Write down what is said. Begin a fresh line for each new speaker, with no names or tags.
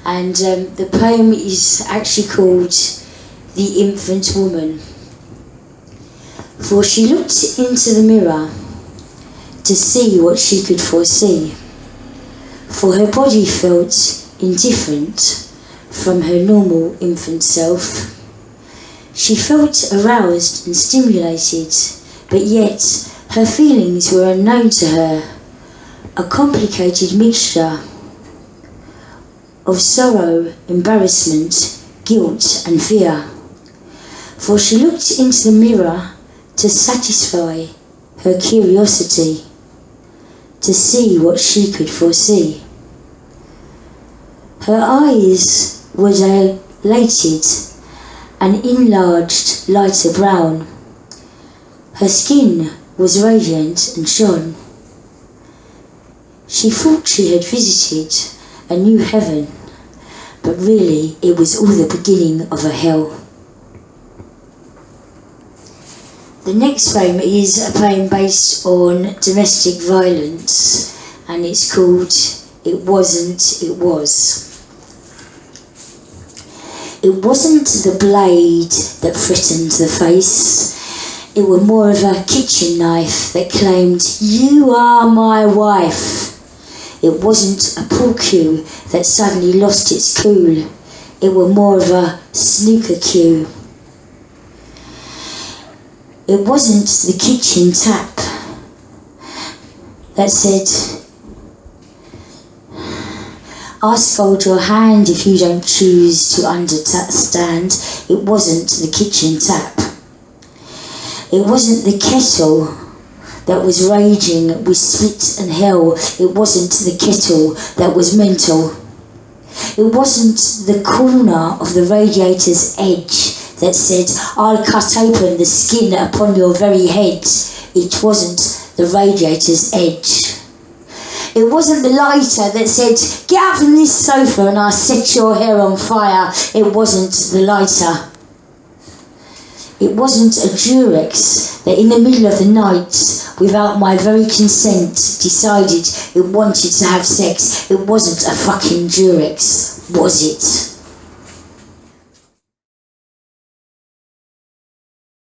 And the poem is actually called The Infant Woman. For she looked into the mirror to see what she could foresee, for her body felt indifferent from her normal infant self. She felt aroused and stimulated, but yet her feelings were unknown to her, a complicated mixture of sorrow, embarrassment, guilt and fear. For she looked into the mirror to satisfy her curiosity, to see what she could foresee. Her eyes were dilated and enlarged lighter brown. Her skin was radiant and shone. She thought she had visited a new heaven, but really it was all the beginning of a hell. The next poem is a poem based on domestic violence, and it's called It Wasn't, It Was. It wasn't the blade that threatened the face, it was more of a kitchen knife that claimed, "You are my wife." It wasn't a pool cue that suddenly lost its cool, it was more of a snooker cue. It wasn't the kitchen tap that said, "I'll scold your hand if you don't choose to understand." It wasn't the kitchen tap. It wasn't the kettle that was raging with spit and hell. It wasn't the kettle that was mental. It wasn't the corner of the radiator's edge that said, "I'll cut open the skin upon your very head." It wasn't the radiator's edge. It wasn't the lighter that said, "Get up from this sofa and I'll set your hair on fire." It wasn't the lighter. It wasn't a Durex that in the middle of the night, without my very consent, decided it wanted to have sex. It wasn't a fucking Durex, was it?